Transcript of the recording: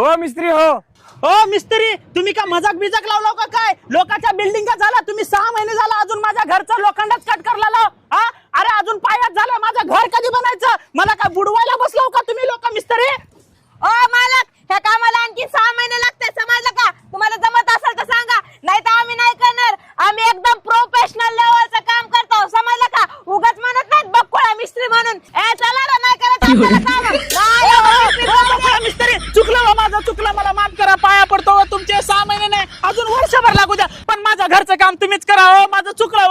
हो मिस्त्री हो. ओ मिस्त्री, तुम्ही का मजाक बिजाक लावलो का काय? लोकांच्या बिल्डिंगा झाला, तुम्ही 6 महिने झाला अजून माझ्या घरचं लोखंडच कट करला. हा अरे अजून पायात झालं, माझं घर कधी बनायचं? मला काय बुडवायला बसलो का तुम्ही लोक मिस्त्री? ओ मालक, ह्या कामाला आणखी 6 महिने लागते, समजलं का? तुम्हाला जमत असेल तर सांगा, नाही तर आम्ही नाही करणार. आम्ही एकदम प्रोफेशनल लेवलचं काम करतो, समजलं का? उगाच म्हणत नाहीत बकुळा मिस्त्री म्हणून. ए चला रे, नाही करायचं आपल्याला काम. मिस्त्री चुकलं बा, माझं चुकलं, मला माफ करा, पाया पडतो. तुमचे 6 महिने नाही, अजून वर्षभर लागू द्या, पण माझ्या घरचं काम तुम्हीच करा. माझं चुकलं.